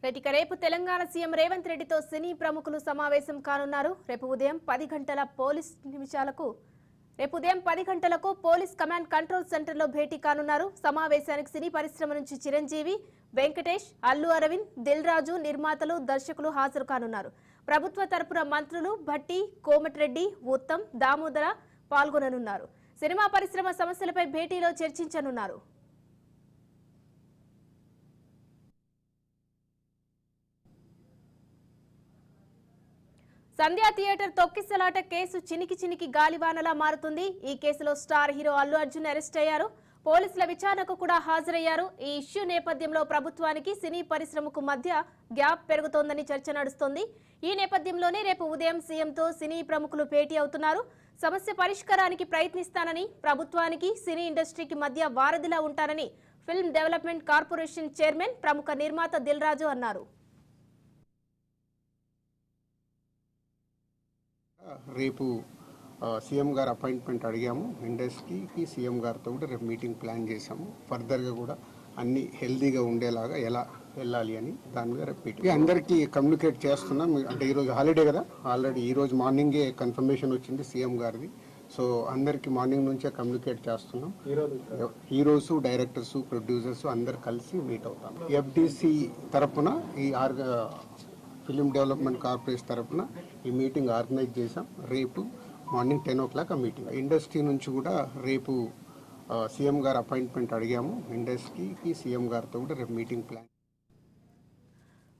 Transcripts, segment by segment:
రేపు తెలంగాణ సీఎం రేవంత్ రెడ్డితో సినీ ప్రముఖులు సమావేశం కానున్నారు. రేపు ఉదయం 10 గంటలకు పోలీస్ కమాండ్ కంట్రోల్ సెంటర్లో భేటీ కానున్నారు. సమావేశానికి సినీ పరిశ్రమ నుంచి చిరంజీవి, వెంకటేష్, అల్లు అరవింద్, దిల్ రాజు, నిర్మాతలు, దర్శకులు హాజరు కానున్నారు. ప్రభుత్వ తరపున మంత్రులు భట్టి, కోమటిరెడ్డి, ఉత్తమ్, దామోదర పాల్గొననున్నారు. సినిమా పరిశ్రమ సమస్యలపై భేటీలో చర్చించనున్నారు. సంధ్యా థియేటర్ తొక్కిసలాట కేసు చినికి గాలివానలా మారుతుంది. ఈ కేసులో star hero Allu Arjun arrest అయ్యారు. పోలీసుల విచారణకు కూడా హాజరయ్యారు. ఈ ఇష్యూ నేపథ్యంలో ప్రభుత్వానికి సినీ పరిశ్రమకు మధ్య గ్యాప్ పెరుగుతోందని చర్చ నడుస్తోంది. ఈ నేపథ్యంలోనే రేపు ఉదయం సీఎంతో సినీ ప్రముఖులు భేటీ అవుతున్నారు. సమస్య పరిష్కారానికి ప్రయత్నిస్తానని, ప్రభుత్వానికి సినీ ఇండస్ట్రీకి మధ్య వారధిలా ఉంటానని ఫిల్మ్ డెవలప్మెంట్ కార్పొరేషన్ చైర్మన్, ప్రముఖ నిర్మాత దిల్ రాజు అన్నారు. రేపు సీఎం గారు అపాయింట్మెంట్ అడిగాము. ఇండస్ట్రీకి సీఎం గారితో కూడా రేపు మీటింగ్ ప్లాన్ చేశాము. ఫర్దర్గా కూడా అన్ని హెల్తీగా ఉండేలాగా ఎలా వెళ్ళాలి అని దాని మీద రేపు అందరికీ కమ్యూనికేట్ చేస్తున్నాం. అంటే ఈరోజు హాలిడే కదా, ఆల్రెడీ ఈరోజు మార్నింగే కన్ఫర్మేషన్ వచ్చింది సీఎం గారిది. సో అందరికీ మార్నింగ్ నుంచే కమ్యూనికేట్ చేస్తున్నాం. హీరోస్, డైరెక్టర్స్, ప్రొడ్యూసర్స్ అందరు కలిసి మీట్ అవుతాం. ఎఫ్డిసి తరఫున ఈ ఫిలిం డెవలప్మెంట్ కార్పొరేషన్ తరఫున ఈ మీటింగ్ ఆర్గనైజ్ చేశాం. రేపు మార్నింగ్ 10 o'clock ఆ మీటింగ్. ఇండస్ట్రీ నుంచి కూడా రేపు సీఎం గారు అపాయింట్మెంట్ అడిగాము. ఇండస్ట్రీకి సీఎం గారితో కూడా రేపు మీటింగ్ ప్లాన్.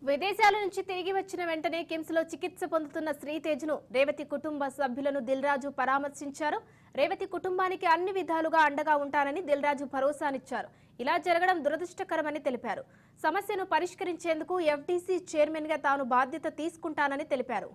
విదేశాల నుంచి తిరిగి వచ్చిన వెంటనే కిమ్స్ లో చికిత్స పొందుతున్న శ్రీతేజ్ను రేవతి కుటుంబ సభ్యులను దిల్ రాజు పరామర్శించారు. రేవతి కుటుంబానికి అన్ని విధాలుగా అండగా ఉంటానని దిల్ రాజు భరోసానిచ్చారు. ఇలా జరగడం దురదృష్టకరమని తెలిపారు. సమస్యను పరిష్కరించేందుకు ఎఫ్డీసీ చైర్మన్ గా తాను బాధ్యత తీసుకుంటానని తెలిపారు.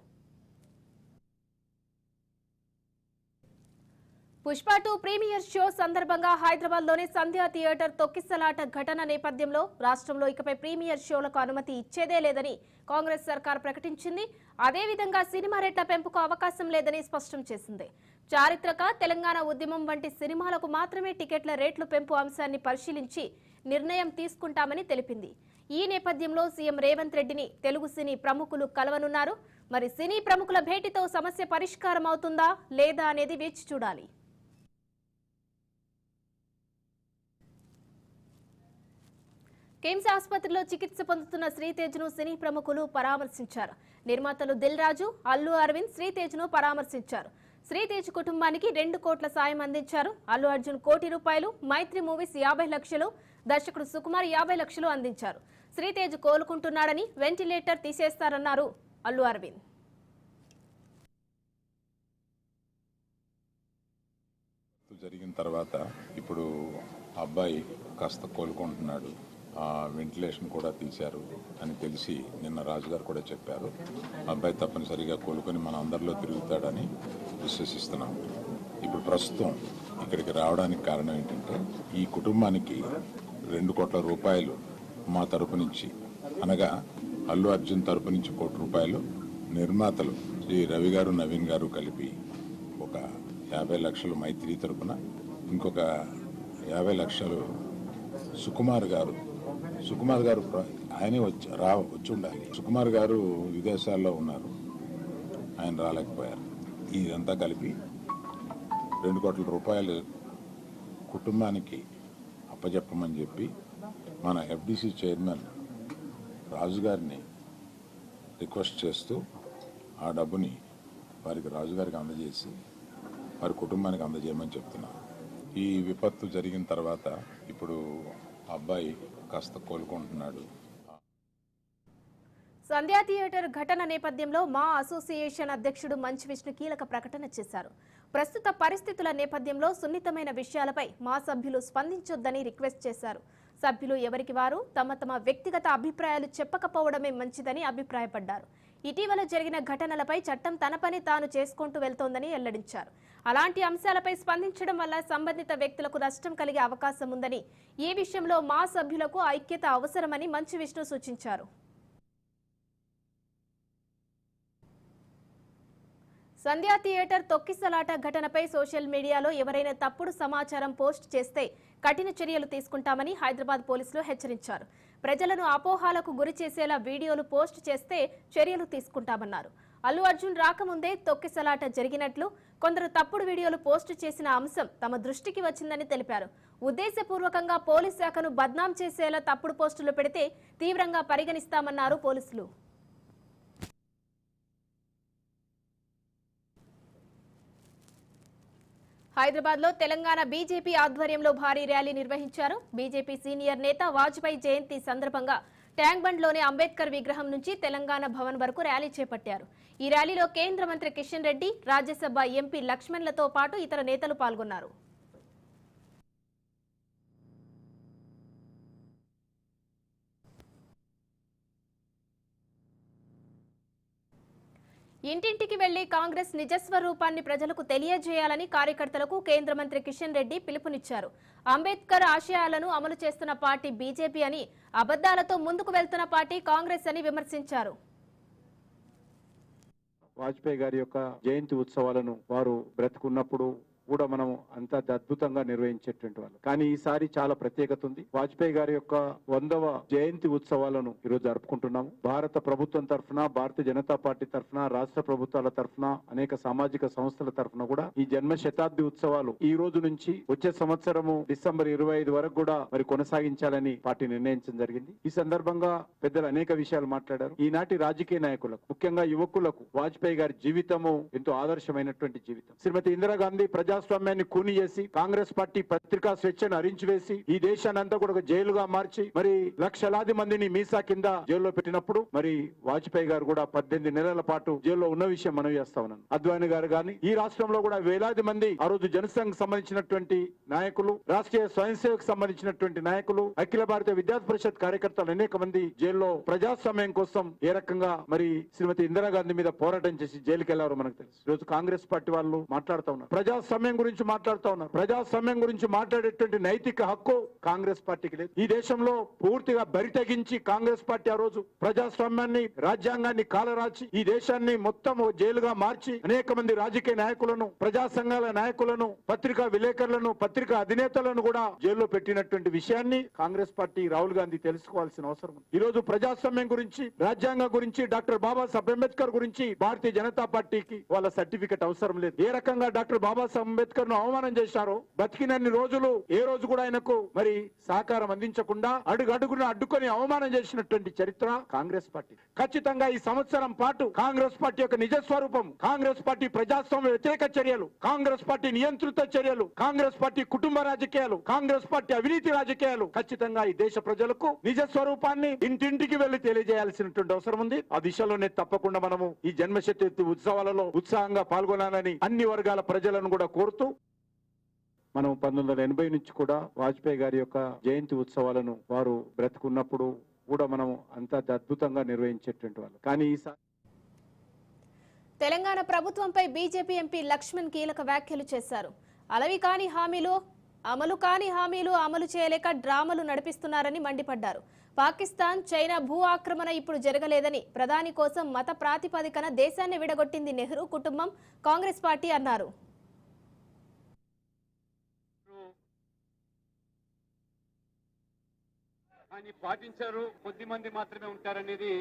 పుష్ప 2 ప్రీమియర్ షో సందర్భంగా హైదరాబాద్ లోని సంధ్యా థియేటర్ తొక్కిసలాట ఘటన నేపథ్యంలో రాష్ట్రంలో ఇకపై ప్రీమియర్ షోలకు అనుమతి ఇచ్చేదే లేదని కాంగ్రెస్ సర్కార్ ప్రకటించింది. అదేవిధంగా సినిమా రేట్ల పెంపుకు అవకాశం లేదని స్పష్టం చేసింది. చారిత్రక తెలంగాణ ఉద్యమం వంటి సినిమాలకు మాత్రమే టికెట్ల రేట్లు పెంపు అంశాన్ని పరిశీలించి నిర్ణయం తీసుకుంటామని తెలిపింది. ఈ నేపథ్యంలో సీఎం రేవంత్ రెడ్డిని తెలుగు సినీ ప్రముఖులు కలవనున్నారు. మరి సినీ ప్రముఖుల భేటీతో సమస్య పరిష్కారం అవుతుందా లేదా అనేది వేచి చూడాలి. కిమ్స్ ఆసుపత్రిలో చికిత్స పొందుతున్న శ్రీతేజ్ను సినీ ప్రముఖులు పరామర్శించారు. నిర్మాతలు దిల్ రాజు, అల్లు అరవింద్ శ్రీతేజ్ను పరామర్శించారు. శ్రీతేజ్ కుటుంబానికి 2 కోట్ల సాయం అందించారు. అల్లు అర్జున్ ₹1 కోటి, మైత్రి మూవీస్ 50 లక్షలు, దర్శకుడు సుకుమార్ 50 లక్షలు అందించారు. శ్రీతేజ్ కోలుకుంటున్నాడని, వెంటిలేటర్ తీసేస్తారన్నారు అల్లు అరవింద్. జరిగిన తర్వాత ఇప్పుడు అబ్బాయి కాస్త కోలుకుంటున్నాడు, వెంటిలేషన్ కూడా తీశారు అని తెలిసి నిన్న రాజుగారు కూడా చెప్పారు. అబ్బాయి తప్పనిసరిగా కోలుకొని మన అందరిలో తిరుగుతాడని విశ్వసిస్తున్నాం. ఇప్పుడు ప్రస్తుతం ఇక్కడికి రావడానికి కారణం ఏంటంటే ఈ కుటుంబానికి ₹2 కోట్ల మా తరపు నుంచి, అనగా అల్లు అర్జున్ తరపు నుంచి ₹1 కోటి, నిర్మాతలు శ్రీ రవి గారు, నవీన్ గారు కలిపి ఒక 50 లక్షలు మైత్రి తరపున, ఇంకొక 50 లక్షలు సుకుమార్ గారు ఆయనే వచ్చి ఉండాలి. సుకుమార్ గారు విదేశాల్లో ఉన్నారు, ఆయన రాలేకపోయారు. ఇదంతా కలిపి ₹2 కోట్ల కుటుంబానికి అప్పచెప్పమని చెప్పి మన ఎఫ్డీసీ చైర్మన్ రాజుగారిని రిక్వెస్ట్ చేస్తూ ఆ డబ్బుని వారికి రాజుగారికి అందజేసి వారి కుటుంబానికి అందజేయమని చెప్తున్నారు. ఈ విపత్తు జరిగిన తర్వాత ఇప్పుడు అబ్బాయి కాస్త కోలుకుంటున్నాడు. సంధ్యా థియేటర్ ఘటన నేపథ్యంలో మా అసోసియేషన్ అధ్యక్షుడు మంచు విష్ణు కీలక ప్రకటన చేశారు. ప్రస్తుత పరిస్థితుల నేపథ్యంలో సున్నితమైన విషయాలపై మా సభ్యులు స్పందించొద్దని రిక్వెస్ట్ చేశారు. సభ్యులు ఎవరికి వారు తమ వ్యక్తిగత అభిప్రాయాలు చెప్పకపోవడమే మంచిదని అభిప్రాయపడ్డారు. ఇటీవల జరిగిన ఘటనలపై చట్టం తన పని తాను చేసుకుంటూ వెళ్తోందని వెల్లడించారు. అలాంటి అంశాలపై స్పందించడం వల్ల సంబంధిత వ్యక్తులకు నష్టం కలిగే అవకాశం ఉందని, ఈ విషయంలో మా సభ్యులకు ఐక్యత అవసరమని మంచు విష్ణు సూచించారు. సంధ్యా థియేటర్ తొక్కిసలాట ఘటనపై సోషల్ మీడియాలో ఎవరైనా తప్పుడు సమాచారం పోస్ట్ చేస్తే కఠిన చర్యలు తీసుకుంటామని హైదరాబాద్ పోలీసులు హెచ్చరించారు. ప్రజలను అపోహాలకు గురి చేసేలా వీడియోలు పోస్ట్ చేస్తే చర్యలు తీసుకుంటామన్నారు. అల్లు అర్జున్ రాకముందే తొక్కిసలాట జరిగినట్లు, కొందరు తప్పుడు వీడియోలు పోస్టు చేసిన అంశం తమ దృష్టికి వచ్చిందని తెలిపారు. ఉద్దేశపూర్వకంగా పోలీస్ శాఖను బద్నాం చేసేలా తప్పుడు పోస్టులు పెడితే తీవ్రంగా పరిగణిస్తామన్నారు పోలీసులు. హైదరాబాద్ లో తెలంగాణ బీజేపీ ఆధ్వర్యంలో భారీ ర్యాలీ నిర్వహించారు. బీజేపీ సీనియర్ నేత వాజ్పేయి జయంతి సందర్భంగా ట్యాంక్ బండ్ లోని అంబేద్కర్ విగ్రహం నుంచి తెలంగాణ భవన్ వరకు ర్యాలీ చేపట్టారు. ఈ ర్యాలీలో కేంద్ర మంత్రి కిషన్ రెడ్డి, రాజ్యసభ ఎంపీ లక్ష్మణ్లతో పాటు ఇతర నేతలు పాల్గొన్నారు. ఇంటింటికి వెళ్లి కాంగ్రెస్ నిజస్వరూపాన్ని ప్రజలకు తెలియజేయాలని కార్యకర్తలకు కేంద్ర మంత్రి కిషన్ రెడ్డి పిలుపునిచ్చారు. అంబేద్కర్ ఆశయాలను అమలు చేస్తున్న పార్టీ బీజేపీ అని, అబద్దాలతో ముందుకు వెళ్తున్న పార్టీ కాంగ్రెస్ అని విమర్శించారు. వాజ్పేయి గారి యొక్క జయంతి ఉత్సవాలను వారు బ్రతుకున్నప్పుడు కూడా మనం అంత అద్భుతంగా నిర్వహించేటువంటి వాళ్ళు. కానీ ఈసారి చాలా ప్రత్యేకత ఉంది. వాజ్పేయి గారి యొక్క 100వ జయంతి ఉత్సవాలను ఈరోజు జరుపుకుంటున్నాము. భారత ప్రభుత్వం తరఫున, భారతీయ జనతా పార్టీ తరఫున, రాష్ట్ర ప్రభుత్వాల తరఫున, అనేక సామాజిక సంస్థల తరఫున కూడా ఈ జన్మ శతాబ్ది ఉత్సవాలు ఈ రోజు నుంచి వచ్చే సంవత్సరము డిసెంబర్ 25 వరకు కూడా మరి కొనసాగించాలని పార్టీ నిర్ణయించడం జరిగింది. ఈ సందర్భంగా పెద్దలు అనేక విషయాలు మాట్లాడారు. ఈనాటి రాజకీయ నాయకులకు, ముఖ్యంగా యువకులకు వాజ్పేయి గారి జీవితము ఎంతో ఆదర్శమైనటువంటి జీవితం. శ్రీమతి ఇందిరాగాంధీ ప్రజాస్వామ్యాన్ని కూని చేసి, కాంగ్రెస్ పార్టీ పత్రికా స్వేచ్ఛను అరించివేసి, ఈ దేశాన్ని అంతా కూడా ఒక జైలుగా మార్చి మరి లక్షలాది మందిని మీసా కింద జైల్లో పెట్టినప్పుడు మరి వాజ్పేయి గారు కూడా 18 నెలల పాటు జైల్లో ఉన్న విషయం మనం చేస్తా ఉన్నాను. అద్వానీ గారు గాని, ఈ రాష్ట్రంలో కూడా వేలాది మంది ఆ రోజు జనసంఘ్ సంబంధించినటువంటి నాయకులు, రాష్ట్రీయ స్వయం సేవకు సంబంధించినటువంటి నాయకులు, అఖిల భారతీయ విద్యార్థి పరిషత్ కార్యకర్తలు అనేక మంది జైల్లో ప్రజాస్వామ్యం కోసం ఏ రకంగా మరి శ్రీమతి ఇందిరాగాంధీ మీద పోరాటం చేసి జైలుకి వెళ్లారో మనకు తెలుసు. ఈరోజు కాంగ్రెస్ పార్టీ వాళ్ళు మాట్లాడుతూ ఉన్నారు, ప్రజాస్వామ్యం గురించి మాట్లాడుతూ ఉన్నారు. ప్రజాస్వామ్యం గురించి మాట్లాడేటువంటి నైతిక హక్కు కాంగ్రెస్ పార్టీకి లేదు. ఈ దేశంలో పూర్తిగా బరి తెగించి కాంగ్రెస్ పార్టీ ఆ రోజు ప్రజాస్వామ్యాన్ని, రాజ్యాంగాన్ని కాలరాచి ఈ దేశాన్ని మొత్తం జైలుగా మార్చి అనేక మంది రాజకీయ నాయకులను, ప్రజా సంఘాల నాయకులను, పత్రికా విలేకరులను, పత్రికా అధినేతలను కూడా జైల్లో పెట్టినటువంటి విషయాన్ని కాంగ్రెస్ పార్టీ, రాహుల్ గాంధీ తెలుసుకోవాల్సిన అవసరం ఉంది. ఈ రోజు ప్రజాస్వామ్యం గురించి, రాజ్యాంగం గురించి, డాక్టర్ బాబాసాహెబ్ అంబేద్కర్ గురించి భారతీయ జనతా పార్టీకి వాళ్ళ సర్టిఫికెట్ అవసరం లేదు. ఏ రకంగా డాక్టర్ బాబాసాహెబ్ అంబేద్కర్ ను అవమానం చేశారో, బతికినన్ని రోజులు ఏ రోజు కూడా ఆయనకు మరి సహకారం అందించకుండా అడుగడుగున అడ్డుకొని అవమానం చేసినటువంటి చరిత్ర కాంగ్రెస్ పార్టీ. ఖచ్చితంగా ఈ సంవత్సరం పాటు కాంగ్రెస్ పార్టీ యొక్క నిజ స్వరూపం, కాంగ్రెస్ పార్టీ ప్రజాస్వామ్య వ్యతిరేక చర్యలు, కాంగ్రెస్ పార్టీ నియంత్రిత చర్యలు, కాంగ్రెస్ పార్టీ కుటుంబ రాజకీయాలు, కాంగ్రెస్ పార్టీ అవినీతి రాజకీయాలు ఖచ్చితంగా ఈ దేశ ప్రజలకు నిజ స్వరూపాన్ని ఇంటింటికి వెళ్లి తెలియజేయాల్సినటువంటి అవసరం ఉంది. ఆ దిశలోనే తప్పకుండా మనము ఈ జన్మశతాబ్ది ఉత్సవాలలో ఉత్సాహంగా పాల్గొనాలని అన్ని వర్గాల ప్రజలను కూడా కోరుతూ, మనం 1980 నుంచి కూడా వాజ్పేయి గారి యొక్క జయంతి ఉత్సవాలను వారు బ్రతుకున్నప్పుడు కూడా మనం అంత అద్భుతంగా నిర్వహించేటువంటి వాళ్ళు. కానీ ఈసారి తెలంగాణ ప్రభుత్వంపై బీజేపీ ఎంపీ లక్ష్మణ్ కీలక వ్యాఖ్యలు చేశారు. అమలు కాని హామీలు అమలు చేయలేక డ్రామాలు నడిపిస్తున్నారని మండిపడ్డారు. పాకిస్తాన్, చైనా భూ ఆక్రమణ ఇప్పుడు జరగలేదని, ప్రధాని కోసం మత ప్రాతిపదికన దేశాన్ని విడగొట్టింది నెహ్రూ కుటుంబం, కాంగ్రెస్ పార్టీ అన్నారు. కానీ పాటించారు కొద్ది మంది మాత్రమే ఉంటారనేది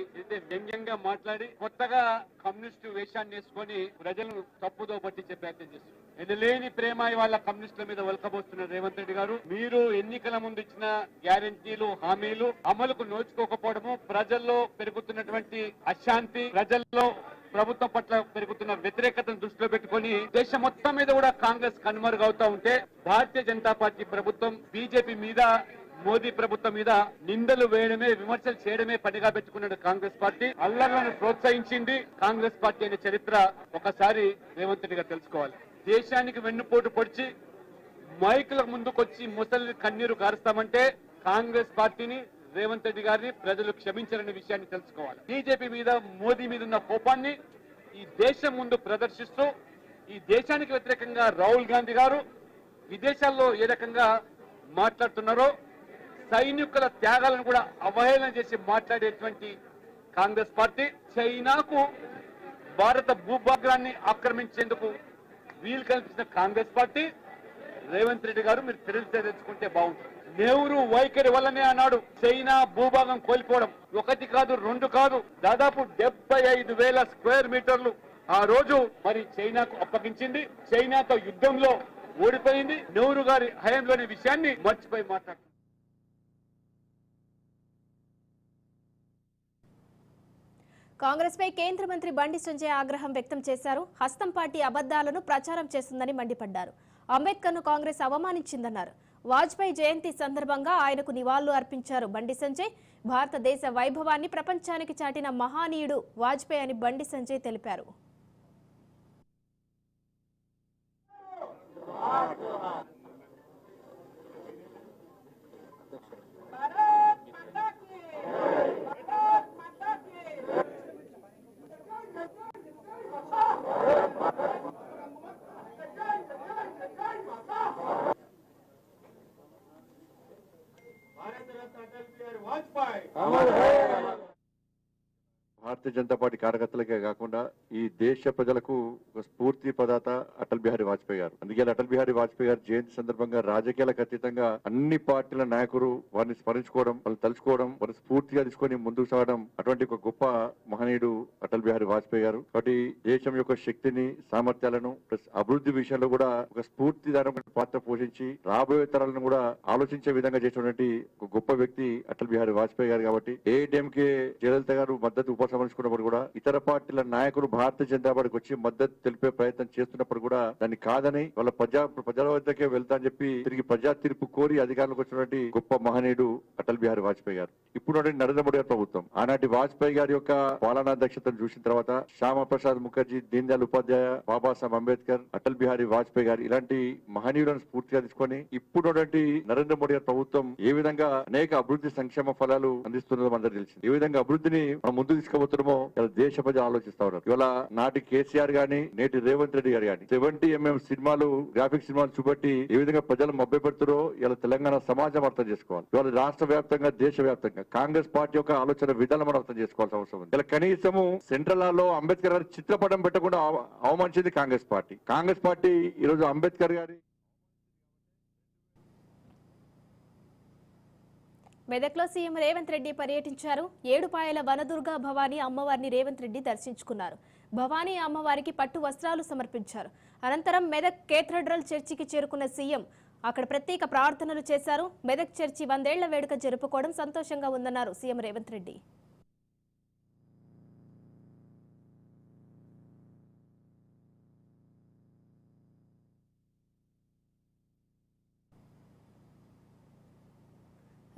వ్యంగ్యంగా మాట్లాడి కొత్తగా కమ్యూనిస్టు వేషాన్ని వేసుకొని ప్రజలను తప్పుదో పట్టించే ప్రయత్నం చేస్తారు. ఎనలేని ప్రేమ వాళ్ళ కమ్యూనిస్టుల మీద వలకబోస్తున్నారు రేవంత్ రెడ్డి గారు. మీరు ఎన్నికల ముందు ఇచ్చిన గ్యారెంటీలు, హామీలు అమలుకు నోచుకోకపోవడము, ప్రజల్లో పెరుగుతున్నటువంటి అశాంతి, ప్రజల్లో ప్రభుత్వం పట్ల పెరుగుతున్న వ్యతిరేకతను దృష్టిలో పెట్టుకుని దేశం మొత్తం మీద కూడా కాంగ్రెస్ కనుమరుగవుతా ఉంటే, భారతీయ జనతా పార్టీ ప్రభుత్వం బీజేపీ మీద, మోదీ ప్రభుత్వం మీద నిందలు వేయడమే, విమర్శలు చేయడమే పనిగా పెట్టుకున్నాడు కాంగ్రెస్ పార్టీ. అల్లర్లను ప్రోత్సహించింది కాంగ్రెస్ పార్టీ అనే చరిత్ర ఒకసారి రేవంత్ రెడ్డి గారు తెలుసుకోవాలి. దేశానికి వెన్నుపోటు పొడిచి మైకుల ముందుకొచ్చి ముసలి కన్నీరు గారుస్తామంటే కాంగ్రెస్ పార్టీని, రేవంత్ రెడ్డి గారిని ప్రజలు క్షమించారనే విషయాన్ని తెలుసుకోవాలి. బీజేపీ మీద, మోదీ మీద ఉన్న కోపాన్ని ఈ దేశం ముందు ప్రదర్శిస్తూ, ఈ దేశానికి వ్యతిరేకంగా రాహుల్ గాంధీ గారు విదేశాల్లో ఏ రకంగా మాట్లాడుతున్నారో, సైనికుల త్యాగాలను కూడా అవహేళన చేసి మాట్లాడేటువంటి కాంగ్రెస్ పార్టీ, చైనాకు భారత భూభాగాన్ని ఆక్రమించేందుకు వీలు కల్పించిన కాంగ్రెస్ పార్టీ, రేవంత్ రెడ్డి గారు మీరు తెచ్చుకుంటే బాగుంటుంది. నెహ్రూ వైఖరి వల్లనే అన్నాడు చైనా భూభాగం కోల్పోవడం. ఒకటి కాదు, రెండు కాదు, దాదాపు 75,000 స్క్వేర్ మీటర్లు ఆ రోజు మరి చైనాకు అప్పగించింది. చైనాతో యుద్ధంలో ఓడిపోయింది. నెహ్రూ గారి హయాంలోని విషయాన్ని మర్చిపోయి మాట్లాడుతున్నారు. కాంగ్రెస్ పై కేంద్ర మంత్రి బండి సంజయ్ ఆగ్రహం వ్యక్తం చేశారు. హస్తం పార్టీ అబద్దాలను ప్రచారం చేస్తుందని మండిపడ్డారు. అంబేద్కర్ను కాంగ్రెస్ అవమానించిందన్నారు. వాజ్పేయి జయంతి సందర్భంగా ఆయనకు నివాళులు అర్పించారు బండి సంజయ్. భారతదేశ వైభవాన్ని ప్రపంచానికి చాటిన మహానీయుడు వాజ్పేయి అని బండి సంజయ్ తెలిపారు. భారతీయ జనతా పార్టీ కార్యకర్తలకే కాకుండా ఈ దేశ ప్రజలకు ఒక స్ఫూర్తి ప్రదాత అటల్ బిహారీ వాజ్పేయి గారు. అందుకే అటల్ బిహారీ వాజ్పేయి గారి జయంతి సందర్భంగా రాజకీయాలకు అతీతంగా అన్ని పార్టీల నాయకులు వారిని స్మరించుకోవడం, వాళ్ళు తలుచుకోవడం, వారిని స్ఫూర్తిగా తీసుకొని ముందుకు సాగడం అటువంటి ఒక గొప్ప మహనీయుడు అటల్ బిహారీ వాజ్పేయి గారు. కాబట్టి దేశం యొక్క శక్తిని, సామర్థ్యాలను ప్లస్ అభివృద్ధి విషయంలో కూడా ఒక స్ఫూర్తిదారమైన పాత్ర పోషించి రాబోయే తరాలను కూడా ఆలోచించే విధంగా చేసినటువంటి ఒక గొప్ప వ్యక్తి అటల్ బిహారీ వాజ్పేయి గారు. కాబట్టి ఏఐఎంకే జయలలిత గారు మద్దతు ఉపసంహరించుకున్నప్పుడు కూడా ఇతర పార్టీల నాయకులు భారతీయ జనతా పార్టీకి వచ్చి మద్దతు తెలిపే ప్రయత్నం చేస్తున్నప్పుడు కూడా దాన్ని కాదని వాళ్ళ ప్రజల వద్దకే వెళ్తా అని చెప్పి తిరిగి ప్రజా తీర్పు కోరి అధికారంలోకి వచ్చినటువంటి గొప్ప మహనీయుడు అటల్ బిహారీ వాజ్పేయి గారు. ఇప్పుడు నరేంద్ర మోడీ గారి ప్రభుత్వం ఆనాటి వాజ్పేయి గారి యొక్క పాలనా దక్షతను చూసిన తర్వాత శ్యామ ప్రసాద్ ముఖర్జీ, దీన్ దయాళ్ ఉపాధ్యాయ, బాబాసాహెబ్ అంబేద్కర్, అటల్ బిహారీ వాజ్పేయి గారు ఇలాంటి మహనీయులను స్ఫూర్తిగా తీసుకొని ఇప్పుడు నరేంద్ర మోడీ గారి ప్రభుత్వం ఏ విధంగా అనేక అభివృద్ధి సంక్షేమ ఫలాలు అందిస్తున్నదో అందరూ తెలిసింది. ఏ విధంగా అభివృద్ధిని మనం ముందు తీసుకుపోతున్నామో ఇలా దేశ ప్రజలు ఆలోచిస్తా ఉన్నారు. ఇవాళ నాటి కేసీఆర్ గాని, నేటి రేవంత్ రెడ్డి గారు గాని 70mm సినిమాలు, గ్రాఫిక్ సినిమాలు చూపెట్టి ఏ విధంగా ప్రజలు మభ్యపెడుతారో ఇలా తెలంగాణ సమాజం అర్థం చేసుకోవాలి. ఇవాళ రాష్ట్ర వ్యాప్తంగా, దేశ వ్యాప్తంగా కాంగ్రెస్ పార్టీ యొక్క ఆలోచన విధానం మనం అర్థం చేసుకోవాల్సిన అవసరం ఉంది. ఇలా కనీసము సెంట్రల్ హాల్లో అంబేద్కర్ గారి చిత్రపటం పెట్టకుండా అవమానించింది కాంగ్రెస్ పార్టీ. కాంగ్రెస్ పార్టీ ఈరోజు అంబేద్కర్ గారి మెదక్లో సీఎం రేవంత్ రెడ్డి పర్యటించారు. ఏడుపాయల వనదుర్గ భవానీ అమ్మవారిని రేవంత్ రెడ్డి దర్శించుకున్నారు. భవానీ అమ్మవారికి పట్టు వస్త్రాలు సమర్పించారు. అనంతరం మెదక్ కేథడ్రల్ చర్చికి చేరుకున్న సీఎం అక్కడ ప్రత్యేక ప్రార్థనలు చేశారు. మెదక్ చర్చి 100 ఏళ్ల వేడుక జరుపుకోవడం సంతోషంగా ఉందన్నారు సీఎం రేవంత్ రెడ్డి.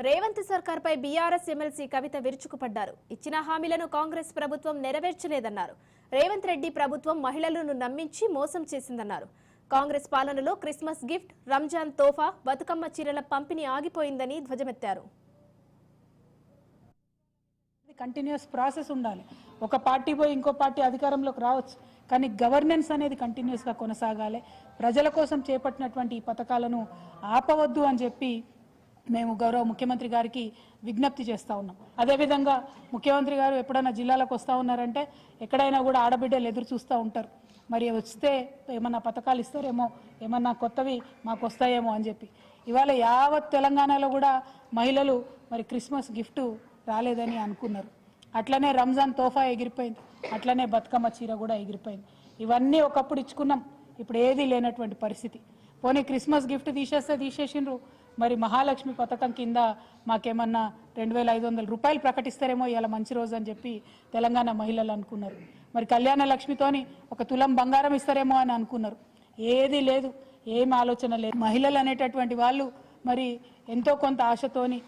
రేవంత్ సర్కార్పై బీఆర్ఎస్ ఎమ్మెల్సీ కవిత విరుచుకుపడ్డారు. ఇచ్చిన హామీలను కాంగ్రెస్ ప్రభుత్వం నెరవేర్చలేదన్నారు. రేవంత్ రెడ్డి ప్రభుత్వం మహిళలను నమ్మించి మోసం చేసిందన్నారు. కాంగ్రెస్ పాలనలో క్రిస్మస్ గిఫ్ట్, రంజాన్ తోఫా, బతుకమ్మ చీరల పంపిణీ ఆగిపోయిందని ధ్వజమెత్తారు. కంటిన్యూస్ ప్రాసెస్ ఉండాలి. ఒక పార్టీ పోయి ఇంకో పార్టీ అధికారంలోకి రావచ్చు, కానీ గవర్నెన్స్ అనేది కంటిన్యూస్గా కొనసాగాలి. ప్రజల కోసం చేపట్టినటువంటి ఈ పథకాలను ఆపవద్దు అని చెప్పి మేము గౌరవ ముఖ్యమంత్రి గారికి విజ్ఞప్తి చేస్తూ ఉన్నాం. అదేవిధంగా ముఖ్యమంత్రి గారు ఎప్పుడైనా జిల్లాలకు వస్తూ ఉన్నారంటే ఎక్కడైనా కూడా ఆడబిడ్డలు ఎదురు చూస్తూ ఉంటారు. మరి వస్తే ఏమన్నా పథకాలు ఇస్తారేమో, ఏమన్నా కొత్తవి మాకు వస్తాయేమో అని చెప్పి. ఇవాళ యావత్ తెలంగాణలో కూడా మహిళలు మరి క్రిస్మస్ గిఫ్ట్ రాలేదని అనుకున్నారు. అట్లనే రంజాన్ తోఫా ఎగిరిపోయింది, అట్లనే బతుకమ్మ చీర కూడా ఎగిరిపోయింది. ఇవన్నీ ఒకప్పుడు ఇచ్చుకున్నాం, ఇప్పుడు ఏదీ లేనటువంటి పరిస్థితి. పోనీ క్రిస్మస్ గిఫ్ట్ తీసేసిండ్రు, మరి మహాలక్ష్మి పథకం కింద మాకేమన్నా 2500 రూపాయలు ప్రకటిస్తారేమో ఇలా మంచి రోజు అని చెప్పి తెలంగాణ మహిళలు అనుకున్నారు. మరి కళ్యాణ లక్ష్మితోని 1 తులం బంగారం ఇస్తారేమో అని అనుకున్నారు. ఏది లేదు, ఏం ఆలోచన లేదు. మహిళలు అనేటటువంటి వాళ్ళు మరి ఎంతో కొంత ఆశతోని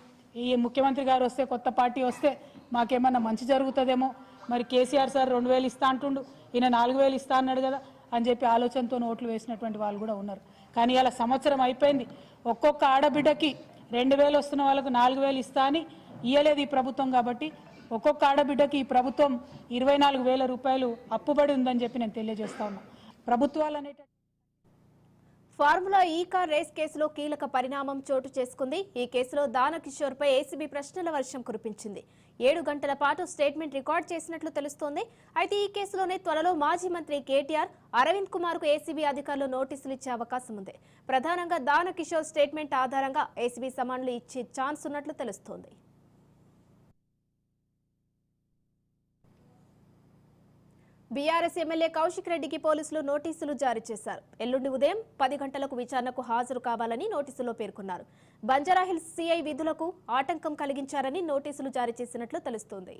ఈ ముఖ్యమంత్రి గారు వస్తే, కొత్త పార్టీ వస్తే మాకేమన్నా మంచి జరుగుతుందేమో, మరి కేసీఆర్ సార్ 2000 ఇస్తా అంటుండు, ఈయన 4000 ఇస్తా అన్నాడు కదా అని చెప్పి ఆలోచనతో ఓట్లు వేసినటువంటి వాళ్ళు కూడా ఉన్నారు. కానీ ఇలా సంవత్సరం అయిపోయింది, ఒక్కొక్క ఆడబిడ్డకి 2000 వస్తున్న వాళ్ళకు 4000 ఇస్తా అని ఇయ్యలేదు ఈ ప్రభుత్వం. కాబట్టి ఒక్కొక్క ఆడబిడ్డకి ఈ ప్రభుత్వం 24,000 రూపాయలు అప్పుబడి ఉందని చెప్పి నేను తెలియజేస్తా ఉన్నా. ప్రభుత్వాలు అనేట ఫార్ములా ఈ కార్ రేస్ కేసులో కీలక పరిణామం చోటు చేసుకుంది. ఈ కేసులో దానకిషోర్ పై ఏసీబీ ప్రశ్నల వర్షం కురిపించింది. 7 గంటల పాటు స్టేట్మెంట్ రికార్డ్ చేసినట్లు తెలుస్తోంది. అయితే ఈ కేసులోనే త్వరలో మాజీ మంత్రి కేటీఆర్, అరవింద్ కుమార్ కు ఏసీబీ అధికారులు నోటీసులు ఇచ్చే అవకాశం ఉంది. ప్రధానంగా దానకిషోర్ స్టేట్మెంట్ ఆధారంగా ఏసీబీ సమన్లు ఇచ్చే ఛాన్స్ ఉన్నట్లు తెలుస్తోంది. బీఆర్ఎస్ ఎమ్మెల్యే కౌశిక్ రెడ్డికి పోలీసులు నోటీసులు జారీ చేశారు. ఎల్లుండి ఉదయం 10 గంటలకు విచారణకు హాజరు కావాలని నోటీసులో పేర్కొన్నారు. బంజారాహిల్స్ సీఐ విధులకు ఆటంకం కలిగించారని నోటీసులు జారీ చేసినట్లు తెలుస్తోంది.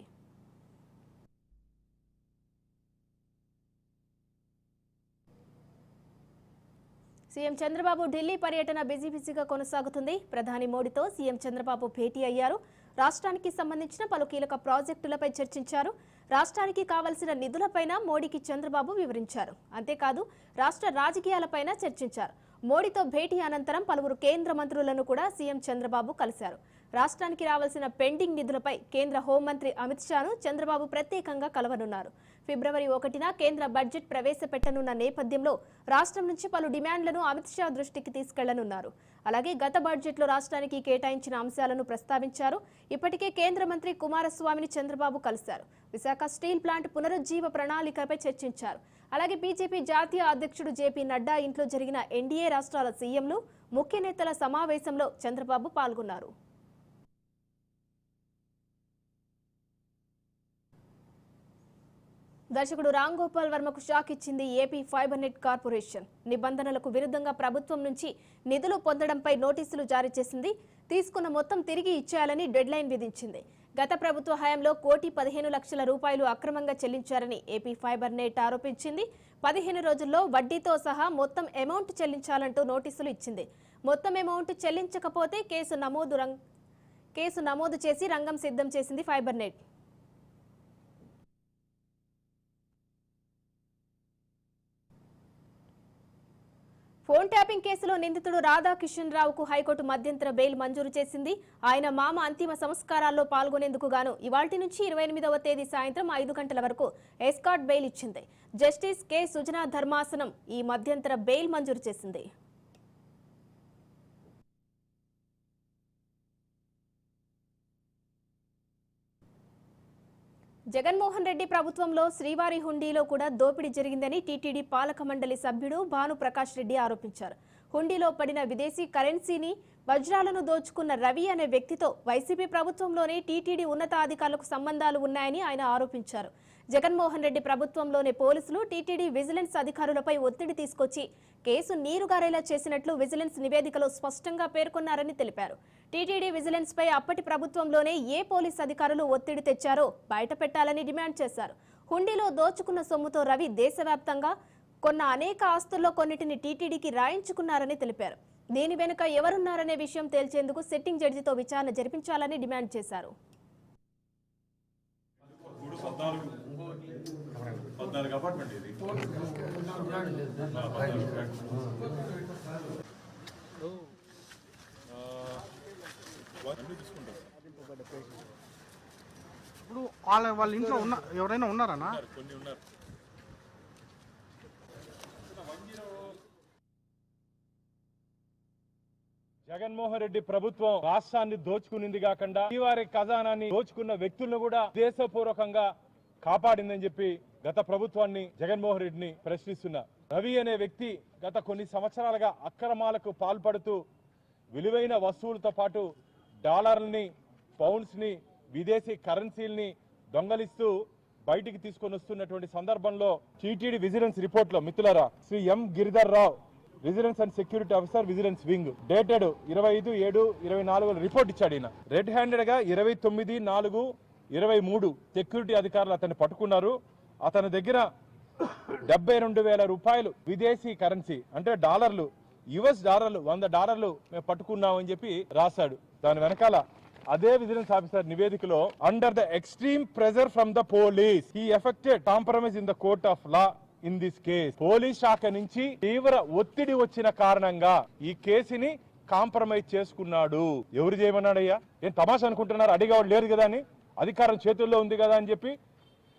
సీఎం చంద్రబాబు ఢిల్లీ పర్యటన బిజీగా కొనసాగుతుంది. ప్రధాని మోడీతో సీఎం చంద్రబాబు భేటీ అయ్యారు. రాష్ట్రానికి సంబంధించిన పలు కీలక ప్రాజెక్టులపై చర్చించారు. రాష్ట్రానికి కావాల్సిన నిధులపైన మోడీకి చంద్రబాబు వివరించారు. అంతేకాదు రాష్ట్ర రాజకీయాలపైన చర్చించారు. మోడీతో భేటీ అనంతరం పలువురు కేంద్ర మంత్రులను కూడా సీఎం చంద్రబాబు కలిశారు. రాష్ట్రానికి రావాల్సిన పెండింగ్ నిధులపై కేంద్ర హోంమంత్రి అమిత్ షాను చంద్రబాబు ప్రత్యేకంగా కలవనున్నారు. ఫిబ్రవరి 1న కేంద్ర బడ్జెట్ ప్రవేశపెట్టనున్న నేపథ్యంలో రాష్ట్రం నుంచి పలు డిమాండ్లను అమిత్ షా దృష్టికి తీసుకెళ్లనున్నారు. అలాగే గత బడ్జెట్లో రాష్ట్రానికి కేటాయించిన అంశాలను ప్రస్తావించారు. ఇప్పటికే కేంద్ర మంత్రి కుమారస్వామిని చంద్రబాబు కలిశారు. విశాఖ స్టీల్ ప్లాంట్ పునరుజ్జీవ ప్రణాళికపై చర్చించారు. అలాగే బీజేపీ జాతీయ అధ్యక్షుడు జేపీ నడ్డా ఇంట్లో జరిగిన ఎన్డీఏ రాష్ట్రాల సీఎంలు, ముఖ్య నేతల సమావేశంలో చంద్రబాబు పాల్గొన్నారు. దర్శకుడు రామ్ గోపాల్ వర్మకు షాక్ ఇచ్చింది ఏపీ ఫైబర్ నెట్ కార్పొరేషన్. నిబంధనలకు విరుద్ధంగా ప్రభుత్వం నుంచి నిధులు పొందడంపై నోటీసులు జారీ చేసింది. తీసుకున్న మొత్తం తిరిగి ఇచ్చేయాలని డెడ్లైన్ విధించింది. గత ప్రభుత్వ హయాంలో 1,15,00,000 రూపాయలు అక్రమంగా చెల్లించారని ఏపీ ఫైబర్ నెట్ ఆరోపించింది. 15 రోజుల్లో వడ్డీతో సహా మొత్తం అమౌంట్ చెల్లించాలంటూ నోటీసులు ఇచ్చింది. మొత్తం అమౌంట్ చెల్లించకపోతే కేసు నమోదు చేసి రంగం సిద్ధం చేసింది ఫైబర్ నెట్. ఫోన్ ట్యాపింగ్ కేసులో నిందితుడు రాధాకిషన్ రావుకు హైకోర్టు మధ్యంతర బెయిల్ మంజూరు చేసింది. ఆయన మామ అంతిమ సంస్కారాల్లో పాల్గొనేందుకు గాను ఇవాల్టి నుంచి 28వ తేదీ సాయంత్రం 5 గంటల వరకు ఎస్కార్ట్ బెయిల్ ఇచ్చింది. జస్టిస్ కె సుజనా ధర్మాసనం ఈ మధ్యంతర బెయిల్ మంజూరు చేసింది. జగన్మోహన్ రెడ్డి ప్రభుత్వంలో శ్రీవారి హుండీలో కూడా దోపిడీ జరిగిందని టీటీడీ పాలక మండలి సభ్యుడు భానుప్రకాష్ రెడ్డి ఆరోపించారు. హుండీలో పడిన విదేశీ కరెన్సీని, వజ్రాలను దోచుకున్న రవి అనే వ్యక్తితో వైసీపీ ప్రభుత్వంలోనే టీటీడీ ఉన్నతాధికారులకు సంబంధాలు ఉన్నాయని ఆయన ఆరోపించారు. జగన్మోహన్ రెడ్డి ప్రభుత్వంలోనే పోలీసులు టీటీడీ విజిలెన్స్ అధికారులపై ఒత్తిడి తీసుకొచ్చి కేసు నీరుగారేలా చేసినట్లు విజిలెన్స్ నివేదికలో స్పష్టంగా పేర్కొన్నారని తెలిపారు. టీటీడీ విజిలెన్స్ పై అప్పటి ప్రభుత్వంలోనే ఏ పోలీస్ అధికారులు ఒత్తిడి తెచ్చారో బయట పెట్టాలని డిమాండ్ చేశారు. హుండీలో దోచుకున్న సొమ్ముతో రవి దేశవ్యాప్తంగా కొన్న అనేక ఆస్తుల్లో కొన్నిటిని టీటీడీకి రాయించుకున్నారని తెలిపారు. దీని వెనుక ఎవరున్నారనే విషయం తేల్చేందుకు సిట్టింగ్ జడ్జితో విచారణ జరిపించాలని డిమాండ్ చేశారు. ఇప్పుడు వాళ్ళ ఇంట్లో ఎవరైనా ఉన్నారన్నా? జగన్మోహన్ రెడ్డి ప్రభుత్వం రాష్ట్రాన్ని దోచుకునింది కాకుండా శ్రీవారి ఖజానాన్ని దోచుకున్న వ్యక్తులను కూడా దేశపూర్వకంగా కాపాడిందని చెప్పి గత ప్రభుత్వాన్ని జగన్మోహన్ రెడ్డిని ప్రశ్నిస్తున్నా. రవి అనే వ్యక్తి గత కొన్ని సంవత్సరాలుగా అక్రమాలకు పాల్పడుతూ విలువైన వస్తువులతో పాటు డాలర్లని, పౌండ్స్ ని, విదేశీ కరెన్సీల్ని దొంగలిస్తూ బయటికి తీసుకొని వస్తున్నటువంటి సందర్భంలో టీటీడీ విజిలెన్స్ రిపోర్ట్ లో మిత్రులారా Shri M Giridhar Rao, vigilance and security officer, vigilance wing, dated 25/7/24 report ఇచ్చాడు. ఈయన రెడ్ హ్యాండెడ్ గా 29/4/23 సెక్యూరిటీ అధికారులు అతన్ని పట్టుకున్నారు. అతని దగ్గర 72,000 రూపాయలు విదేశీ కరెన్సీ అంటే డాలర్లు, US డాలర్లు, $100 మేము పట్టుకున్నామని చెప్పి రాశాడు. దాని వెనకాల అదే విజిలెన్స్ ఆఫీసర్ నివేదికలో under the extreme pressure from the police he affected compromise in the court of law in this case. Police శాఖ నుంచి తీవ్ర ఒత్తిడి వచ్చిన కారణంగా ఈ కేసుని కాంప్రమైజ్ చేసుకున్నాడు. ఎవరు చేయమన్నాడయ్యా? ఏం తమాషా అనుకుంటున్నారు? అడిగేవాడు లేరు కదా అని, అధికారం చేతుల్లో ఉంది కదా అని చెప్పి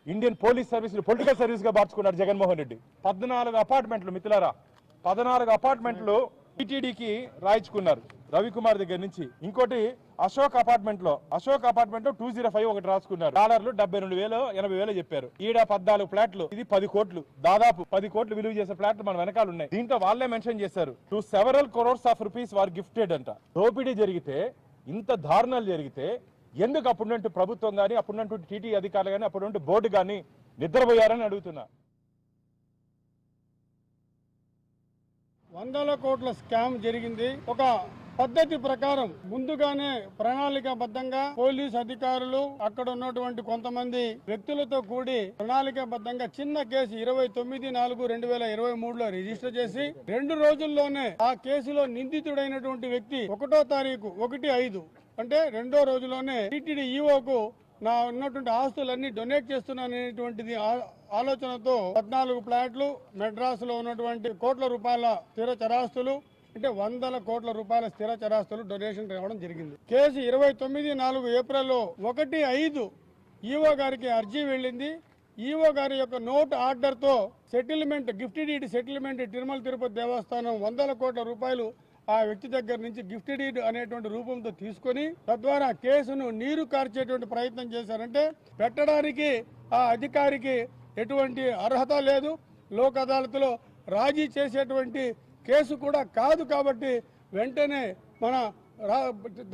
Indian police service political service గా మార్చుకున్నాడు జగన్మోహన్ రెడ్డి. 14 అపార్ట్మెంట్లు మిత్రులారా, 14 అపార్ట్మెంట్లు టీటీడీకి రాయించుకున్నారు రవికుమార్ దగ్గర నుంచి. ఇంకోటి అశోక్ అపార్ట్మెంట్ లో 205 ఒకటి రాసుకున్నారు. డాలర్లు 72,000 80,000 చెప్పారు. ఈడ 14 ఫ్లాట్లు, ఇది 10 కోట్లు, దాదాపు 10 కోట్లు విలువ చేసే ఫ్లాట్లు మన వెనకాల ఉన్నాయి. దీంట్లో వాళ్ళే మెన్షన్ చేశారు to several crores of rupees వారు గిఫ్టెడ్ అంట. దోపిడీ జరిగితే, ఇంత దారుణాలు జరిగితే ఎందుకు అప్పుడున్నట్టు ప్రభుత్వం కానీ, అప్పుడున్నట్టు టీటీ అధికారులు కానీ, అప్పుడున్నట్టు బోర్డు కానీ నిద్రపోయారని అడుగుతున్నా. 100 కోట్ల స్కామ్ జరిగింది. ఒక పద్ధతి ప్రకారం ముందుగానే ప్రణాళికాబద్ధంగా పోలీస్ అధికారులు అక్కడ ఉన్నటువంటి కొంతమంది వ్యక్తులతో కూడి ప్రణాళికాబద్ధంగా చిన్న కేసు 29/4/2023లో రిజిస్టర్ చేసి 2 రోజుల్లోనే ఆ కేసులో నిందితుడైనటువంటి వ్యక్తి 1వ తారీఖు 1/5 అంటే 2వ రోజులోనే టీటీడీ ఈఓకు నా ఉన్నటువంటి ఆస్తులన్నీ డొనేట్ చేస్తున్నాననేటువంటిది ఆలోచనతో 14 ఫ్లాట్లు, మెడ్రాస్ లో ఉన్నటువంటి కోట్ల రూపాయల స్థిర చరాస్తులు అంటే 100 కోట్ల రూపాయల స్థిర చరాస్తులు డొనేషన్ రావడం జరిగింది. కేసు 29/4 ఏప్రిల్లో 1/5 ఈఓ గారికి అర్జీ వెళ్ళింది. ఈఓ గారి యొక్క నోట్ ఆర్డర్ తో settlement, gift deed settlement Tirumala Tirupati Devasthanam 100 కోట్ల రూపాయలు ఆ వ్యక్తి దగ్గర నుంచి గిఫ్ట్ డీడ్ అనేటువంటి రూపంతో తీసుకొని తద్వారా కేసును నీరు కార్చేటువంటి ప్రయత్నం చేశారంటే పెట్టడానికి ఆ అధికారికి ఎటువంటి అర్హత లేదు. లోక్ అదాలత్లో రాజీ చేసేటువంటి కేసు కూడా కాదు. కాబట్టి వెంటనే మన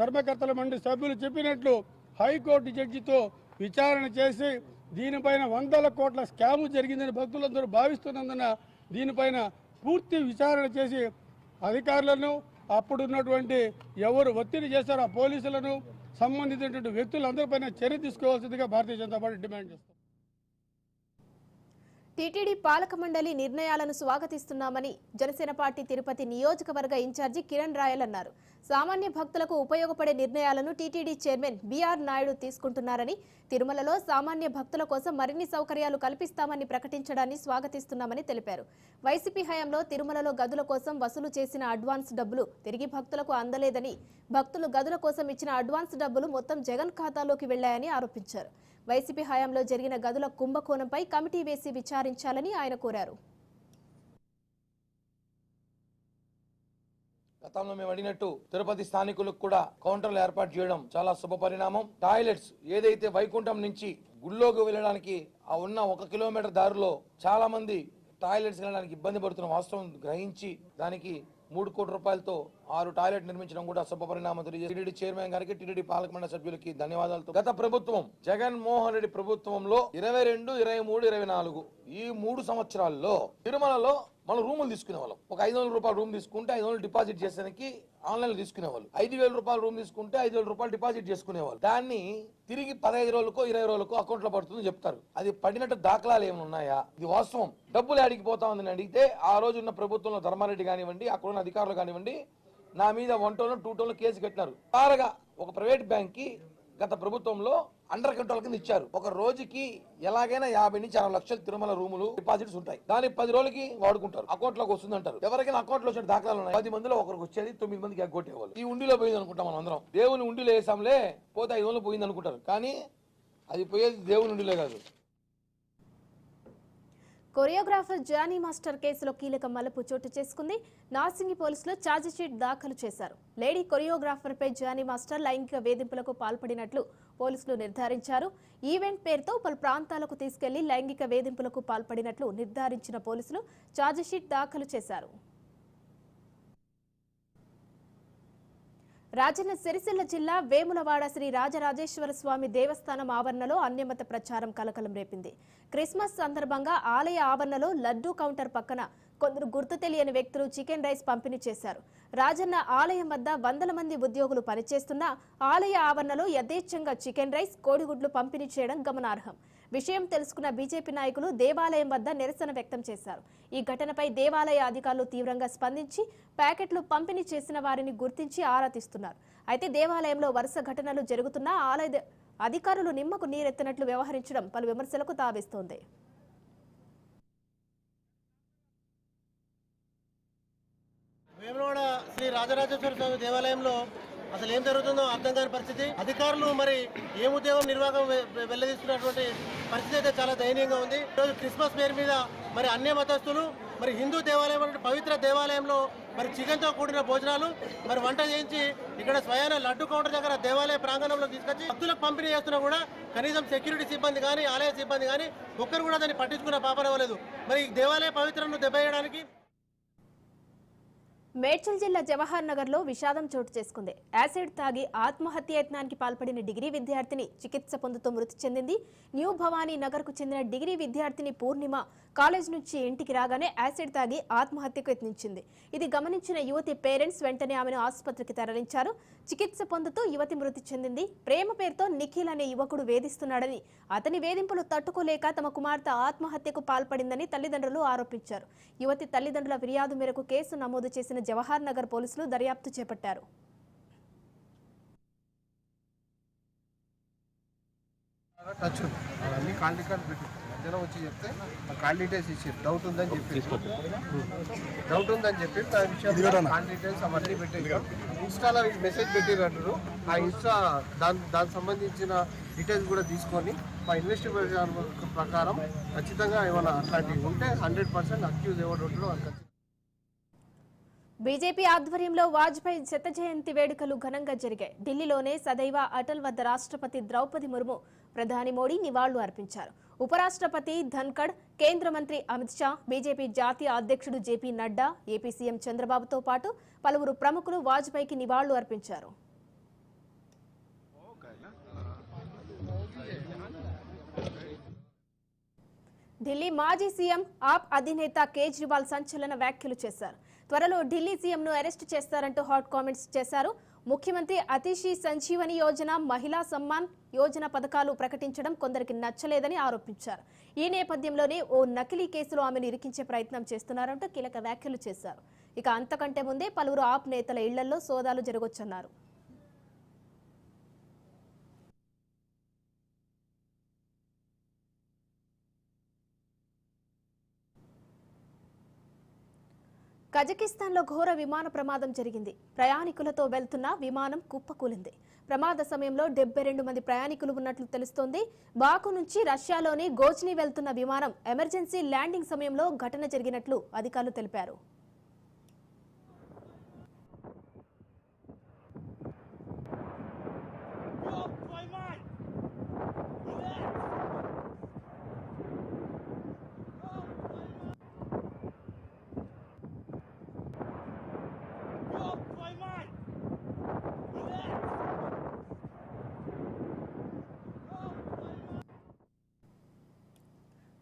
ధర్మకర్తల మండలి సభ్యులు చెప్పినట్లు హైకోర్టు జడ్జితో విచారణ చేసి దీనిపైన 100 కోట్ల స్కాము జరిగిందని భక్తులందరూ భావిస్తున్నందున దీనిపైన పూర్తి విచారణ చేసి అధికారులను, అప్పుడున్నటువంటి ఎవరు ఒత్తిడి చేశారో ఆ పోలీసులను, సంబంధించినటువంటి వ్యక్తులందరిపైన చర్య తీసుకోవాల్సిందిగా భారతీయ జనతా పార్టీ డిమాండ్ చేస్తారు. టీటీడీ పాలక మండలి నిర్ణయాలను స్వాగతిస్తున్నామని జనసేన పార్టీ తిరుపతి నియోజకవర్గ ఇన్ఛార్జి కిరణ్ రాయల్ అన్నారు. సామాన్య భక్తులకు ఉపయోగపడే నిర్ణయాలను టీటీడీ చైర్మన్ బీఆర్ నాయుడు తీసుకుంటున్నారని, తిరుమలలో సామాన్య భక్తుల కోసం మరిన్ని సౌకర్యాలు కల్పిస్తామని ప్రకటించడాన్ని స్వాగతిస్తున్నామని తెలిపారు. వైసీపీ హయాంలో తిరుమలలో గదుల కోసం వసూలు చేసిన అడ్వాన్స్ డబ్బులు తిరిగి భక్తులకు అందలేదని, భక్తులు గదుల కోసం ఇచ్చిన అడ్వాన్స్ డబ్బులు మొత్తం జగన్ ఖాతాలోకి వెళ్లాయని ఆరోపించారు. వైసీపీ హయాంలో జరిగిన గదుల కుంభకోణంపై కమిటీ వేసి విచారించాలని ఆయన కోరారు. గతంలో మేము అడిగినట్టు తిరుపతి స్థానికులకు కూడా కౌంటర్లు ఏర్పాటు చేయడం చాలా శుభ పరిణామం. టాయిలెట్స్ ఏదైతే వైకుంఠం నుంచి గుళ్ళోకి వెళ్ళడానికి ఆ ఉన్న 1 కిలోమీటర్ దారిలో చాలా మంది టాయిలెట్స్ వెళ్ళడానికి ఇబ్బంది పడుతున్న వాస్తవం గ్రహించి దానికి 3 కోట్ల రూపాయలతో 6 టాయిలెట్ నిర్మించడం కూడా శుభ పరిణామం. టీటీడీ చైర్మన్ గారికి, టీటీడీ పాలక మండలి సభ్యులకి ధన్యవాదాలు. గత ప్రభుత్వం జగన్మోహన్ రెడ్డి ప్రభుత్వంలో 22, 23, 24 ఈ 3 సంవత్సరాల్లో తిరుమలలో మనం రూములు తీసుకునే వాళ్ళం. ఒక 500 రూపాయల రూమ్ తీసుకుంటే 500 డిపాజిట్ చేసేదానికి ఆన్లైన్ లో తీసుకునేవాళ్ళు. 5,000 రూపాయల రూమ్ తీసుకుంటే 5,000 రూపాయలు డిపాజిట్ చేసుకునేవాళ్ళు. దాన్ని తిరిగి 15 రోజులకో 20 రోజులకో అకౌంట్ లో పడుతుందని చెప్తారు. అది పడినట్టు దాఖలాలు ఏమైనా ఉన్నాయా? ఇది వాస్తవం. డబ్బులు ఆడికి పోతా ఉందని అడిగితే ఆ రోజు ఉన్న ప్రభుత్వంలో ధర్మారెడ్డి కానివ్వండి, అక్కడ ఉన్న అధికారులు కానివ్వండి నా మీద 1 టౌన్ 2 టౌన్ కేసు కట్టినారు. తారగా ఒక ప్రైవేట్ బ్యాంక్ కి గత ప్రభుత్వంలో అండర్ కంట్రోల్ కింద ఇచ్చారు. ఒక రోజుకి ఎలాగైనా 50 నుంచి 60 లక్షలు తిరుమల రూములు డిపాజిట్స్ ఉంటాయి. దాని 10 రోజులకి వాడుకుంటారు, అకౌంట్ లోకి వస్తుంది అంటారు. ఎవరికైనా అకౌంట్ లో వచ్చిన దాఖలాలు ఉన్నాయి. 10 మందిలో ఒకరికి వచ్చేది 9 మందికి ఎగ్గొట్టేవాళ్ళు. ఈ ఉండిలో పోయింది అనుకుంటాం మనం అందరం. దేవుని ఉండిలో వేసాంలే పోతే 5 రోజులు పోయింది అనుకుంటారు. కానీ అది పోయేది దేవుని ఉండిలో కాదు. కొరియోగ్రాఫర్ జానీ మాస్టర్ కేసులో కీలక మలుపు చోటు చేసుకుంది. నార్సింగి పోలీసులు ఛార్జిషీట్ దాఖలు చేశారు. లేడీ కొరియోగ్రాఫర్పై జానీ మాస్టర్ లైంగిక వేధింపులకు పాల్పడినట్లు పోలీసులు నిర్ధారించారు. ఈవెంట్ పేరుతో పలు ప్రాంతాలకు తీసుకెళ్లి లైంగిక వేధింపులకు పాల్పడినట్లు నిర్ధారించిన పోలీసులు ఛార్జిషీట్ దాఖలు చేశారు. రాజన్న సిరిసిల్ల జిల్లా వేములవాడ శ్రీ రాజరాజేశ్వర స్వామి దేవస్థానం ఆవరణలో అన్యమత ప్రచారం కలకలం రేపింది. క్రిస్మస్ సందర్భంగా ఆలయ ఆవరణలో లడ్డూ కౌంటర్ పక్కన కొందరు గుర్తు తెలియని వ్యక్తులు చికెన్ రైస్ పంపిణీ చేశారు. రాజన్న ఆలయం వద్ద 100 మంది ఉద్యోగులు పనిచేస్తున్నా ఆలయ ఆవరణలో యథేచ్ఛంగా చికెన్ రైస్, కోడిగుడ్లు పంపిణీ చేయడం గమనార్హం. విషయం తెలుసుకున్న బీజేపీ నాయకులు దేవాలయం వద్ద నిరసన వ్యక్తం చేశారు. ఈ ఘటనపై దేవాలయ అధికారులు తీవ్రంగా స్పందించి ప్యాకెట్లు పంపిణీ చేసిన వారిని గుర్తించి ఆరా తీస్తున్నారు. అయితే దేవాలయంలో వరుస ఘటనలు జరుగుతున్నా ఆలయ అధికారులు నిమ్మకు నీరెత్తినట్లు వ్యవహరించడం పలు విమర్శలకు తావిస్తోంది. వేములవాడ శ్రీ రాజరాజేశ్వర స్వామి దేవాలయంలో అసలు ఏం జరుగుతుందో అర్థం కాని పరిస్థితి. అధికారులు మరి ఏ ఉద్యోగం నిర్వాహకం వెల్లదీస్తున్నటువంటి పరిస్థితి అయితే చాలా దయనీయంగా ఉంది. ఈరోజు క్రిస్మస్ పేరు మీద మరి అన్య మతస్థులు మరి హిందూ దేవాలయం అంటే పవిత్ర దేవాలయంలో మరి చికెన్తో కూడిన భోజనాలు మరి వంట చేయించి ఇక్కడ స్వయాన లడ్డు కౌంటర్ దగ్గర దేవాలయ ప్రాంగణంలో తీసుకొచ్చి భక్తులకు పంపిణీ చేస్తున్నా కూడా కనీసం సెక్యూరిటీ సిబ్బంది కానీ ఆలయ సిబ్బంది కానీ ఒక్కరు కూడా దాన్ని పట్టించుకున్న పాపనవ్వలేదు. మరి ఈ దేవాలయ పవిత్రను దెబ్బేయడానికి మేడ్చల్ జిల్లా జవహర్ నగర్ లో విషాదం చోటు చేసుకుంది. యాసిడ్ తాగి ఆత్మహత్య యత్నానికి పాల్పడిన డిగ్రీ విద్యార్థిని చికిత్స పొందుతూ మృతి చెందింది. న్యూ భవానీ నగర్ కు చెందిన డిగ్రీ విద్యార్థిని పూర్ణిమ కాలేజ్ నుంచి ఇంటికి రాగానే యాసిడ్ తాగి ఆత్మహత్యకు యత్నించింది. ఇది గమనించిన యువతి పేరెంట్స్ వెంటనే ఆమెను ఆసుపత్రికి తరలించారు. చికిత్స పొందుతూ యువతి మృతి చెందింది. ప్రేమ పేరుతో నిఖిల్ అనే యువకుడు వేధిస్తున్నాడని, అతని వేధింపులు తట్టుకోలేక తమ కుమార్తె ఆత్మహత్యకు పాల్పడిందని తల్లిదండ్రులు ఆరోపించారు. యువతి తల్లిదండ్రుల ఫిర్యాదు మేరకు కేసు నమోదు చేసిన జవహర్ నగర్ పోలీసులు దర్యాప్తు చేపట్టారు. అన్ని కాల్ రికార్డ్ పెట్టి మధ్యలో వచ్చి చెప్తే కాల్ డీటెయిల్స్ ఇచ్చారు. డౌట్ ఉందని చెప్పి దాని విషయంలో కాల్ డీటెయిల్స్ అవన్నీ పెట్టారు. ఇన్స్టాలో మెసేజ్ పెట్టినట్టు ఆ ఇన్స్టా దానికి సంబంధించిన డీటెయిల్స్ కూడా తీసుకొని మా ఇన్వెస్టిగేషన్ ప్రకారం ఖచ్చితంగా ఏమైనా అట్లాంటివి ఉంటే 100% అక్యూజ్ ఎవరు ఉంటాడో అని. బీజేపీ ఆధ్వర్యంలో వాజ్పేయి శత జయంతి వేడుకలు ఘనంగా జరిగాయి. ఢిల్లీలోనే సదైవ అటల్ వద్ద రాష్ట్రపతి ద్రౌపది ముర్ము, ప్రధాని మోడీ నివాళులు అర్పించారు. ఉపరాష్ట్రపతి ధన్ఖడ్, కేంద్ర మంత్రి అమిత్ షా, బీజేపీ జాతీయ అధ్యక్షుడు జేపీ నడ్డా, ఏపీ సీఎం చంద్రబాబుతో పాటు పలువురు ప్రముఖులు వాజ్పేయికి నివాళులు అర్పించారు. ఢిల్లీ మాజీ సీఎం ఆప్ అధినేత కేజ్రీవాల్ సంచలన వ్యాఖ్యలు చేశారు. త్వరలో ఢిల్లీ సీఎంను అరెస్టు చేస్తారంటూ హాట్ కామెంట్స్ చేశారు. ముఖ్యమంత్రి అతిశీ సంజీవని యోజన, మహిళా సమ్మాన్ యోజన పథకాలు ప్రకటించడం కొందరికి నచ్చలేదని ఆరోపించారు. ఈ నేపథ్యంలోనే ఓ నకిలీ కేసులో ఆమెను ఇరికించే ప్రయత్నం చేస్తున్నారంటూ కీలక వ్యాఖ్యలు చేశారు. ఇక అంతకంటే ముందే పలువురు ఆప్ నేతల ఇళ్లలో సోదాలు జరగొచ్చన్నారు. కజకిస్తాన్లో ఘోర విమాన ప్రమాదం జరిగింది. ప్రయాణికులతో వెళ్తున్న విమానం కుప్పకూలింది. ప్రమాద సమయంలో 72 మంది ప్రయాణికులు ఉన్నట్లు తెలుస్తోంది. బాకు నుంచి రష్యాలోని గోజ్నీ వెళ్తున్న విమానం ఎమర్జెన్సీ ల్యాండింగ్ సమయంలో ఘటన జరిగినట్లు అధికారులు తెలిపారు.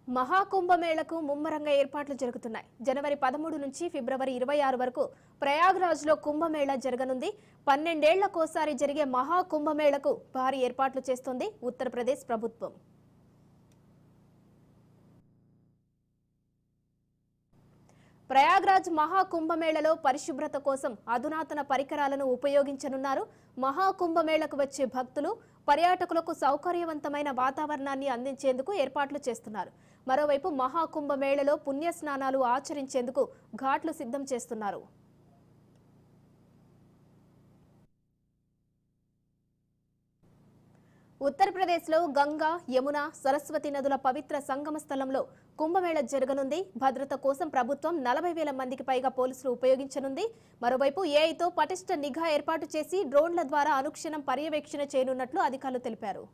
మహాకుంభమేళకు ముమ్మరంగా ఏర్పాట్లు జరుగుతున్నాయి. జనవరి 13 నుంచి ఫిబ్రవరి 26 వరకు ప్రయాగ్రాజ్లో కుంభమేళా జరగనుంది. 12 ఏళ్లకోసారి జరిగే మహాకుంభమేళకు భారీ ఏర్పాట్లు చేస్తోంది ఉత్తరప్రదేశ్ ప్రభుత్వం. ప్రయాగ్రాజ్ మహాకుంభమేళలో పరిశుభ్రత కోసం అధునాతన పరికరాలను ఉపయోగించనున్నారు. మహాకుంభమేళకు వచ్చే భక్తులు, పర్యాటకులకు సౌకర్యవంతమైన వాతావరణాన్ని అందించేందుకు ఏర్పాట్లు చేస్తున్నారు. మరోవైపు మహాకుంభమేళలో పుణ్యస్నానాలు ఆచరించేందుకు ఘాట్లు సిద్ధం చేస్తున్నారు. ఉత్తరప్రదేశ్లో గంగా, యమున, సరస్వతి నదుల పవిత్ర సంగమ స్థలంలో కుంభమేళ జరగనుంది. భద్రత కోసం ప్రభుత్వం 40,000 మందికి పైగా పోలీసులు ఉపయోగించనుంది. మరోవైపు ఏఐతో పటిష్ట నిఘా ఏర్పాటు చేసి డ్రోన్ల ద్వారా అనుక్షణం పర్యవేక్షణ చేయనున్నట్లు అధికారులు తెలిపారు.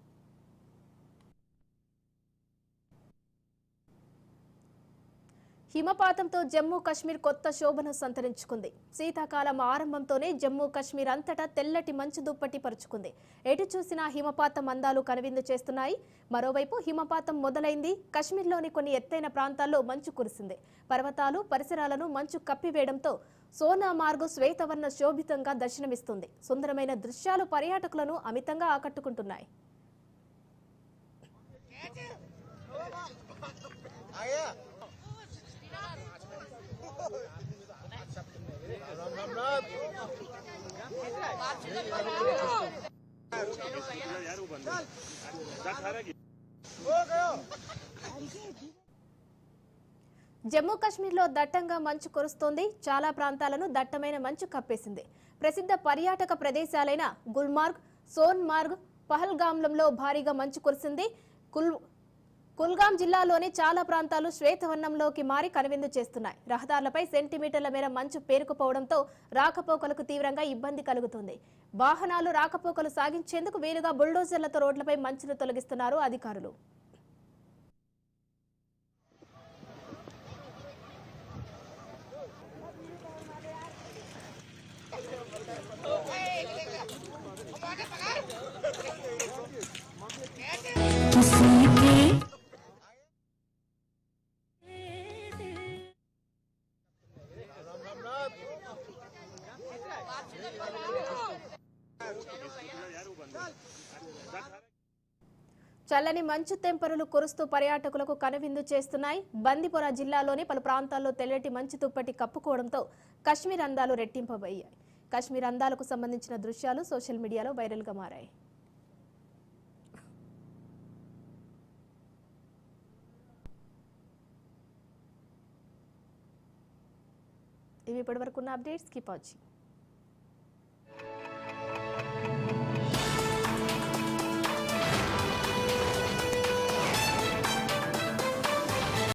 హిమపాతంతో జమ్మూ కశ్మీర్ కొత్త శోభను సంతరించుకుంది. శీతాకాలం ఆరంభంతోనే జమ్మూ కశ్మీర్ అంతటా తెల్లటి మంచు దుప్పటి పరుచుకుంది. ఎటు చూసినా హిమపాతం అందాలు కనువిందు చేస్తున్నాయి. మరోవైపు హిమపాతం మొదలైంది. కశ్మీర్లోని కొన్ని ఎత్తైన ప్రాంతాల్లో మంచు కురిసింది. పర్వతాలు, పరిసరాలను మంచు కప్పివేయడంతో సోనామార్గ్ శ్వేతవర్ణ శోభితంగా దర్శనమిస్తుంది. సుందరమైన దృశ్యాలు పర్యాటకులను అమితంగా ఆకట్టుకుంటున్నాయి. జమ్మూ కాశ్మీర్లో దట్టంగా మంచు కురుస్తోంది. చాలా ప్రాంతాలను దట్టమైన మంచు కప్పేసింది. ప్రసిద్ధ పర్యాటక ప్రదేశాలైన గుల్మార్గ్, సోన్మార్గ్, పహల్గామ్లలో భారీగా మంచు కురిసింది. కుల్గాం జిల్లాలోని చాలా ప్రాంతాలు శ్వేతవర్ణంలోకి మారి కనువిందు చేస్తున్నాయి. రహదారులపై సెంటీమీటర్ల మేర మంచు పేరుకుపోవడంతో రాకపోకలకు తీవ్రంగా ఇబ్బంది కలుగుతుంది. వాహనాలు రాకపోకలు సాగించేందుకు వీలుగా బుల్డోజర్లతో రోడ్లపై మంచును తొలగిస్తున్నారు అధికారులు. చల్లని మంచు తెంపరులు కురుస్తూ పర్యాటకులకు కనువిందు చేస్తున్నాయి. బందిపోరా జిల్లాలోని పలు ప్రాంతాల్లో తెల్లటి మంచు తుప్పటి కప్పుకోవడంతో కశ్మీర్ అందాలు రెట్టింపబయ్యాయి. కశ్మీర్ అందాలకు సంబంధించిన దృశ్యాలు సోషల్ మీడియాలో వైరల్గా మారాయి. ఇవి ఇప్పటివరకున్న అప్డేట్స్. Keep watching.